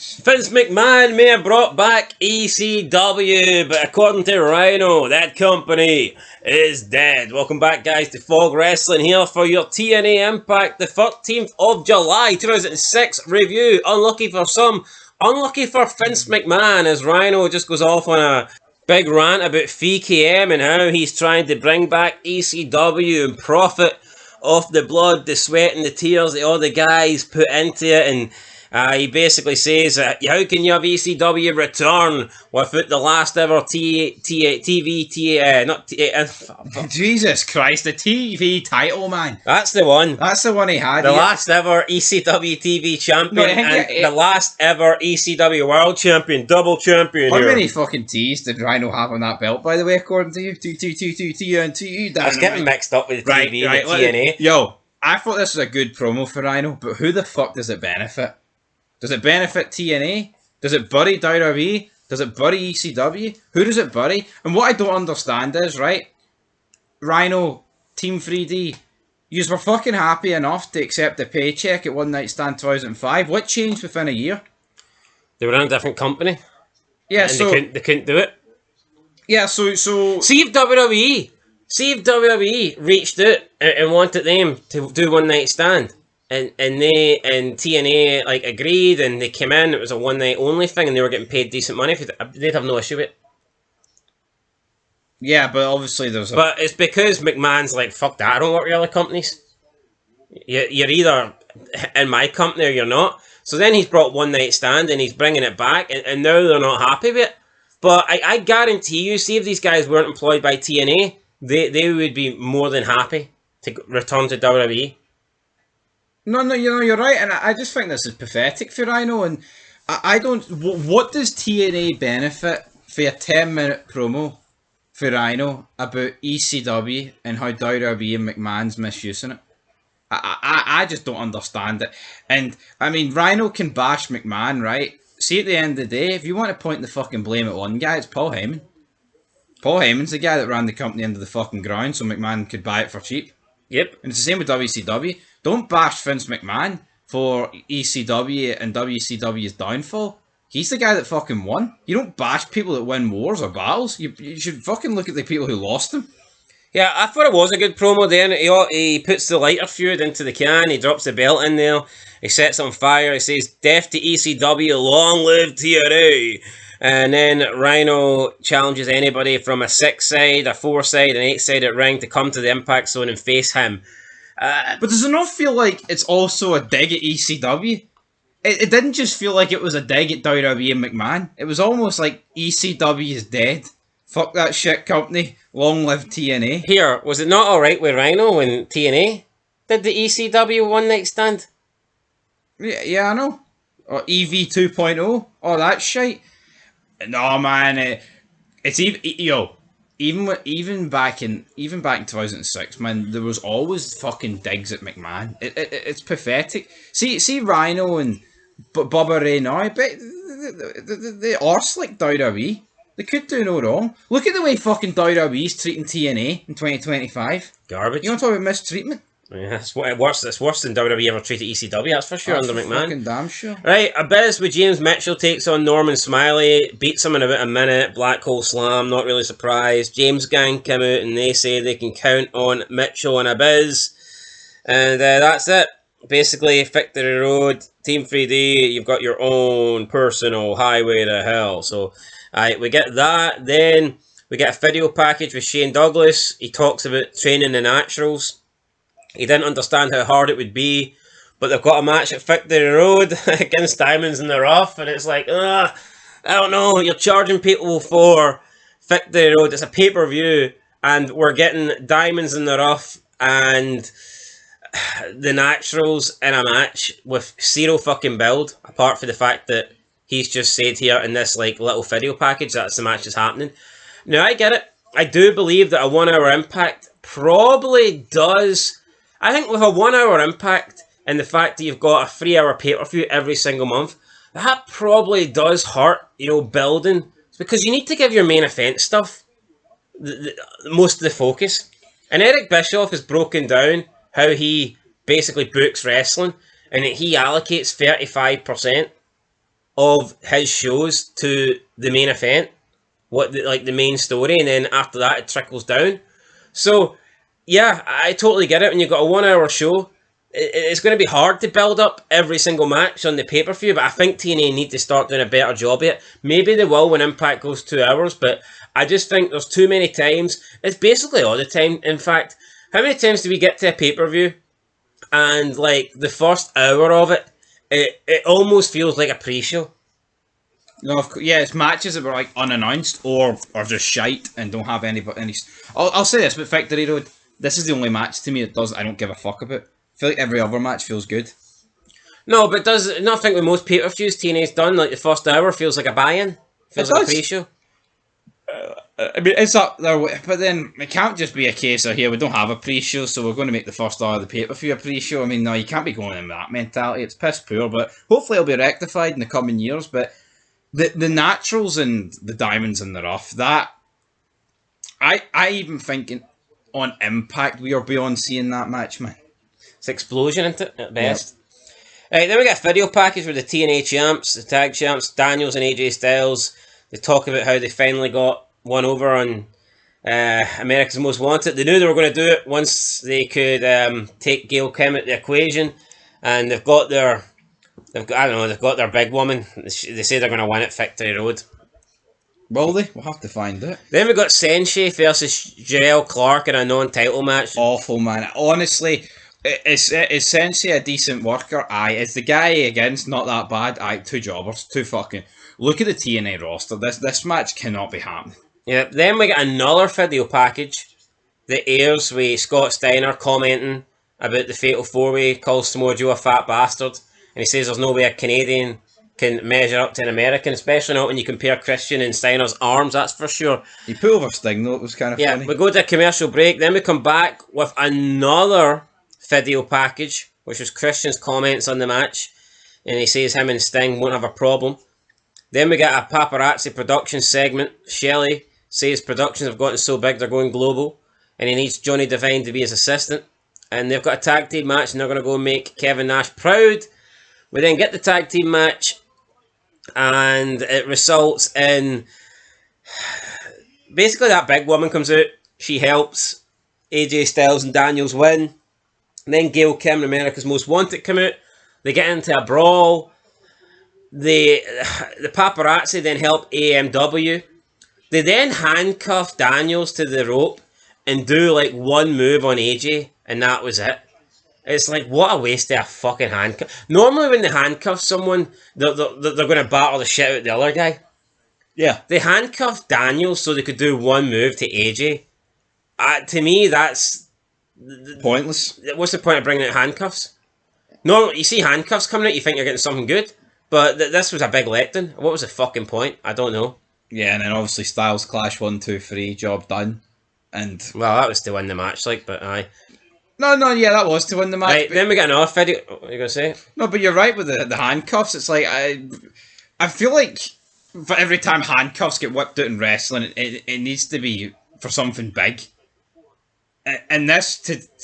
Vince McMahon may have brought back ECW, but according to Rhyno, that company is dead. Welcome back, guys, to Fog Wrestling here for your TNA Impact, the 13th of July, 2006 review. Unlucky for some, unlucky for Vince McMahon, as Rhyno just goes off on a big rant about FKM and how he's trying to bring back ECW and profit off the blood, the sweat and the tears that all the guys put into it. And he basically says, how can you have ECW return without the last ever Jesus Christ, the TV title, man. That's the one. That's the one he had. The last ever ECW TV champion and the last ever ECW world champion, double champion. How many fucking T's did Rhyno have on that belt, by the way, according to you? T and T. I was getting mixed up with the TV and the TNA. Yo, I thought this was a good promo for Rhyno, but who the fuck does it benefit? Does it benefit TNA? Does it buddy WWE? Does it buddy ECW? Who does it buddy? And what I don't understand is, right, Rhyno, Team 3D, yous were fucking happy enough to accept a paycheck at One Night Stand 2005. What changed within a year? They were in a different company. Yeah, and so they couldn't do it. Yeah, so see if WWE reached out and wanted them to do One Night Stand. And TNA like agreed, and they came in. It was a one night only thing, and they were getting paid decent money. They'd have no issue with it. Yeah, but obviously there's. But it's because McMahon's like, fuck that. I don't work with other companies. You're either in my company or you're not. So then he's brought One Night Stand, and he's bringing it back, and now they're not happy with it. But I guarantee you, see if these guys weren't employed by TNA, they would be more than happy to return to WWE. No, you're right, and I just think this is pathetic for Rhyno, and I don't... What does TNA benefit for a 10-minute promo for Rhyno about ECW and how WWE and McMahon's misusing it? I just don't understand it. And, I mean, Rhyno can bash McMahon, right? See, at the end of the day, if you want to point the fucking blame at one guy, it's Paul Heyman. Paul Heyman's the guy that ran the company into the fucking ground so McMahon could buy it for cheap. Yep. And it's the same with WCW. Don't bash Vince McMahon for ECW and WCW's downfall. He's the guy that fucking won. You don't bash people that win wars or battles. You should fucking look at the people who lost them. Yeah, I thought it was a good promo then. He puts the lighter fluid into the can. He drops the belt in there. He sets on fire. He says, "Death to ECW, long live TNA." And then Rhyno challenges anybody from a 6-side, a 4-side, an 8-sided ring to come to the Impact Zone and face him. But does it not feel like it's also a dig at ECW? It didn't just feel like it was a dig at WWE and McMahon. It was almost like ECW is dead. Fuck that shit company. Long live TNA. Here, was it not alright with Rhyno when TNA did the ECW One Night Stand? Yeah, I know. Or EV 2.0. All that shit. No, man. It's even back in 2006, man, there was always fucking digs at McMahon. It's pathetic. See Rhyno and Bubba Ray now, but they arse like WWE. They could do no wrong. Look at the way fucking WWE's treating TNA in 2025. Garbage. You want to talk about mistreatment? Yeah, it's worse than WWE ever treated ECW, that's for sure, under McMahon. Fucking damn sure. Right, Abyss with James Mitchell takes on Norman Smiley, beats him in about a minute, Black Hole Slam, not really surprised. James Gang come out and they say they can count on Mitchell and Abyss. And that's it. Basically, Victory Road, Team 3D, you've got your own personal highway to hell. So, we get that. Then we get a video package with Shane Douglas. He talks about training the naturals. He didn't understand how hard it would be, but they've got a match at Victory Road against Diamonds in the Rough, and it's like, I don't know, you're charging people for Victory Road, it's a pay-per-view, and we're getting Diamonds in the Rough and the Naturals in a match with zero fucking build, apart from the fact that he's just said here in this like little video package that's the match is happening. Now, I get it. I do believe that a 1 hour Impact probably does... I think with a 1 hour Impact and the fact that you've got a 3 hour pay-per-view every single month, that probably does hurt, building. It's because you need to give your main event stuff most of the focus. And Eric Bischoff has broken down how he basically books wrestling and that he allocates 35% of his shows to the main event, like the main story, and then after that it trickles down. So yeah, I totally get it. When you've got a 1 hour show, it's going to be hard to build up every single match on the pay-per-view, but I think TNA need to start doing a better job of it. Maybe they will when Impact goes 2 hours, but I just think there's too many times. It's basically all the time. In fact, how many times do we get to a pay-per-view and like the first hour of it, it almost feels like a pre-show? No, yeah, it's matches that were like unannounced or just shite and don't have any. I'll say this, but Victory Road, this is the only match to me that does I don't give a fuck about. I feel like every other match feels good. No, but does not think with most pay-per-views TNA's done, like the first hour feels like a buy-in, feels It like a does. pre-show. I mean, it's up there, but then it can't just be a case of here we don't have a pre-show, so we're going to make the first hour of the pay-per-view a pre-show. I mean, no, you can't be going in with that mentality. It's piss poor, but hopefully it'll be rectified in the coming years. But the naturals and the diamonds in the rough, that I even think on Impact we are beyond seeing that match, man. It's explosion, isn't it, at best? Yep. Right, then we got a video package with the TNA champs, the tag champs, Daniels and AJ Styles. They talk about how they finally got one over on America's Most Wanted. They knew they were going to do it once they could take Gail Kim at the equation, and they've got their big woman. They say they're going to win at Victory Road. Will they? We'll have to find it. Then we got Sensei versus Jarrell Clark in a non-title match. Awful, man. Honestly, is Sensei a decent worker? Aye. Is the guy against not that bad? Aye. Two jobbers. Two fucking... Look at the TNA roster. This match cannot be happening. Yeah. Then we get another video package that airs with Scott Steiner commenting about the Fatal 4-Way, calls Samoa Joe a fat bastard, and he says there's no way a Canadian can measure up to an American, especially not when you compare Christian and Steiner's arms, that's for sure. He put over Sting though, it was kind of funny. Yeah, we go to a commercial break, then we come back with another video package, which was Christian's comments on the match, and he says him and Sting won't have a problem. Then we get a paparazzi production segment. Shelley says productions have gotten so big they're going global, and he needs Johnny Devine to be his assistant. And they've got a tag team match, and they're going to go make Kevin Nash proud. We then get the tag team match, and it results in basically that big woman comes out. She helps AJ Styles and Daniels win. And then Gail Kim, America's Most Wanted, come out. They get into a brawl. The paparazzi then help AMW. They then handcuff Daniels to the rope and do like one move on AJ, and that was it. It's like, what a waste of a fucking handcuff. Normally when they handcuff someone, they're going to battle the shit out of the other guy. Yeah. They handcuffed Daniels so they could do one move to AJ. To me, that's... pointless. What's the point of bringing out handcuffs? Normally, you see handcuffs coming out, you think you're getting something good. But this was a big letdown. What was the fucking point? I don't know. Yeah, and then obviously Styles Clash 1, 2, 3, job done. And well, that was to win the match, like, but aye. No, yeah, that was to win the match. Right, then we got another video. What are you going to say? No, but you're right with the handcuffs. It's like, I feel like for every time handcuffs get whipped out in wrestling, it needs to be for something big. And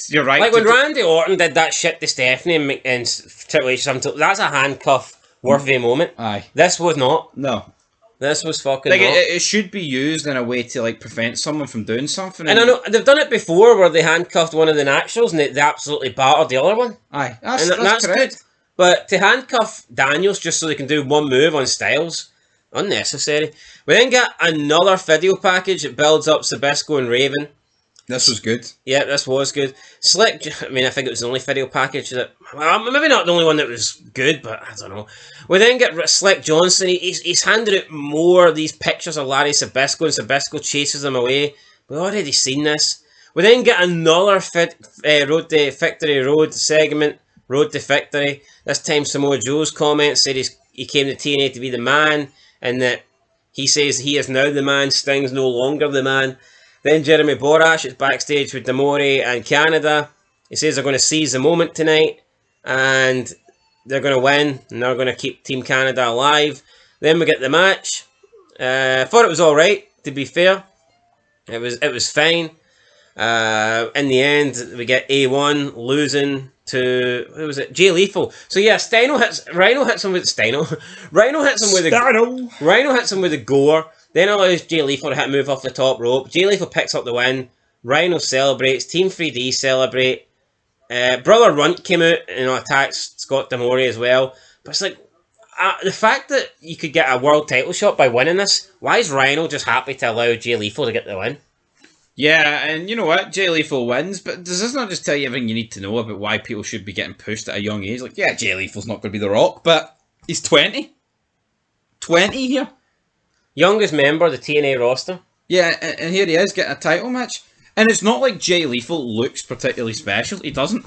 you're right. Like when Randy Orton did that shit to Stephanie and Triple H, that's a handcuff worthy moment. Aye. This was not. No. This was fucking like not. It should be used in a way to like prevent someone from doing something. And I know they've done it before where they handcuffed one of the naturals and they absolutely battered the other one. Aye, that's good. But to handcuff Daniels just so they can do one move on Styles, unnecessary. We then get another video package that builds up Sabisco and Raven. This was good. Yeah, this was good. Slick, I mean, I think it was the only video package that... Well, maybe not the only one that was good, but I don't know. We then get Slick Johnson. He's handed out more of these pictures of Larry Sabisco, and Sabisco chases him away. We've already seen this. We then get another Road to Victory Road segment, Road to Victory. This time Samoa Joe's comments said he came to TNA to be the man, and that he says he is now the man, Sting's no longer the man. Then Jeremy Borash is backstage with Damore and Canada. He says they're going to seize the moment tonight and they're going to win and they're going to keep Team Canada alive. Then we get the match. Thought it was alright, to be fair. It was fine. In the end, we get A1 losing to, who was it? Jay Lethal. So yeah, Rhyno hits him with Steino. Rhyno hits him with a gore. Then allows Jay Lethal to hit a move off the top rope. Jay Lethal picks up the win. Rhyno celebrates. Team 3D celebrate. Brother Runt came out and attacks Scott D'Amore as well. But it's like, the fact that you could get a world title shot by winning this, why is Rhyno just happy to allow Jay Lethal to get the win? Yeah, and you know what? Jay Lethal wins, but does this not just tell you everything you need to know about why people should be getting pushed at a young age? Like, yeah, Jay Lethal's not going to be The Rock, but he's 20. 20 here. Youngest member of the TNA roster. Yeah, and here he is getting a title match. And it's not like Jay Lethal looks particularly special. He doesn't.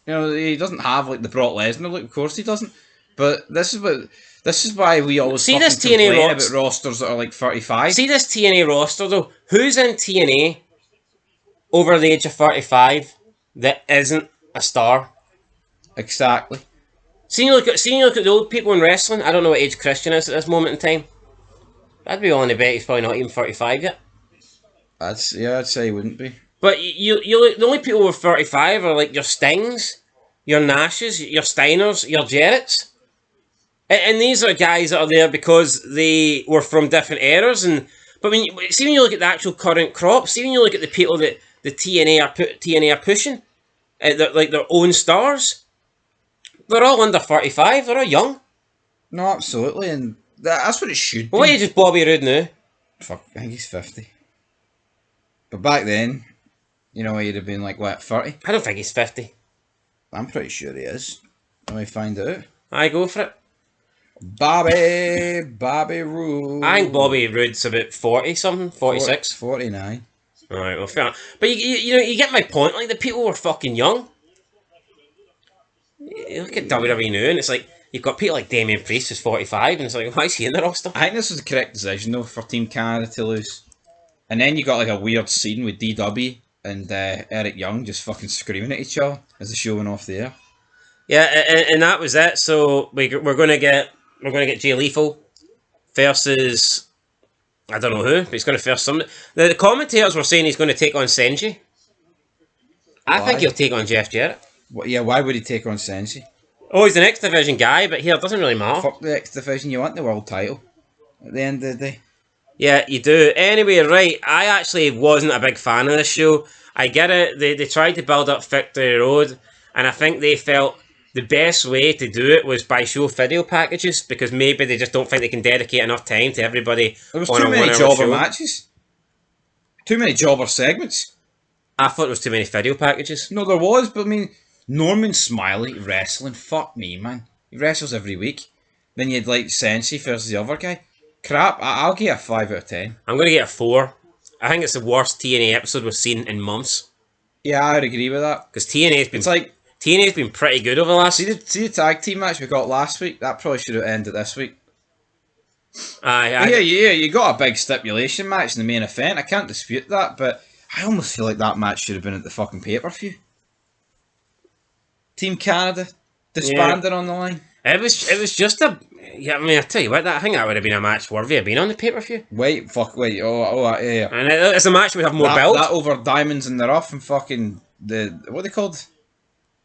You know, he doesn't have like the Brock Lesnar look. Of course he doesn't. But this is why we always see this TNA complain about rosters that are like 35. See this TNA roster though. Who's in TNA over the age of 35 that isn't a star? Exactly. See you look at the old people in wrestling. I don't know what age Christian is at this moment in time. I'd be willing to bet he's probably not even 35 yet. I'd say he wouldn't be. But you look, the only people over 35 are like your Stings, your Nashes, your Steiners, your Jarretts. And these are guys that are there because they were from different eras. But when you look at the actual current crop, see when you look at the people that the TNA are pushing, like their own stars, they're all under 35. They're all young. No, absolutely, and that's what it should be. What age is Bobby Roode now? Fuck, I think he's 50. But back then, you know, he'd have been like, what, 30? I don't think he's 50. I'm pretty sure he is. Let me find out. I go for it. Bobby Roode. I think Bobby Roode's about 40 something, 46. 49. Alright, well, fair enough. But you get my point. Like, the people were fucking young. You look at WWE now, and it's like, you've got people like Damian Priest who's 45, and it's like, why is he in the roster? I think this was the correct decision, though, for Team Canada to lose. And then you got like a weird scene with DW and Eric Young just fucking screaming at each other as the show went off the air. Yeah, and that was it. So we're gonna get Jay Lethal versus, I don't know who, but he's gonna face somebody. The commentators were saying he's going to take on Senji. I think he'll take on Jeff Jarrett. Why would he take on Senji? Oh, he's an X Division guy, but here it doesn't really matter. Fuck the X Division, you want the world title at the end of the day. Yeah, you do. Anyway, right, I actually wasn't a big fan of this show. I get it, they tried to build up Victory Road, and I think they felt the best way to do it was by show video packages, because maybe they just don't think they can dedicate enough time to everybody. There was too many jobber matches. Too many jobber segments. I thought there was too many video packages. No, there was, but I mean, Norman Smiley wrestling, fuck me, man. He wrestles every week. Then you'd like Sensi versus the other guy. Crap, I'll give it a 5 out of 10. I'm going to get a 4. I think it's the worst TNA episode we've seen in months. Yeah, I would agree with that. Because TNA's been pretty good over the last... See the tag team match we got last week? That probably should have ended this week. Yeah, you got a big stipulation match in the main event. I can't dispute that, but I almost feel like that match should have been at the fucking pay-per-view. Team Canada disbanded on the line. It was just a... Yeah, I mean, I tell you what, I think that would have been a match worthy of being on the pay-per-view. Wait, yeah. And it's a match we have more build. That over Diamonds in the Rough and fucking what are they called?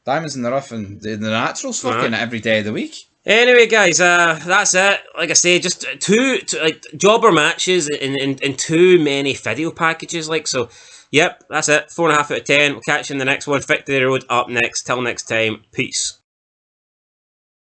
Diamonds in the Rough and the Naturals fucking every day of the week. Anyway, guys, that's it. Like I say, just two like jobber matches in too many video packages. Like so, yep, that's it. 4.5 out of 10. We'll catch you in the next one. Victory Road up next. Till next time, peace.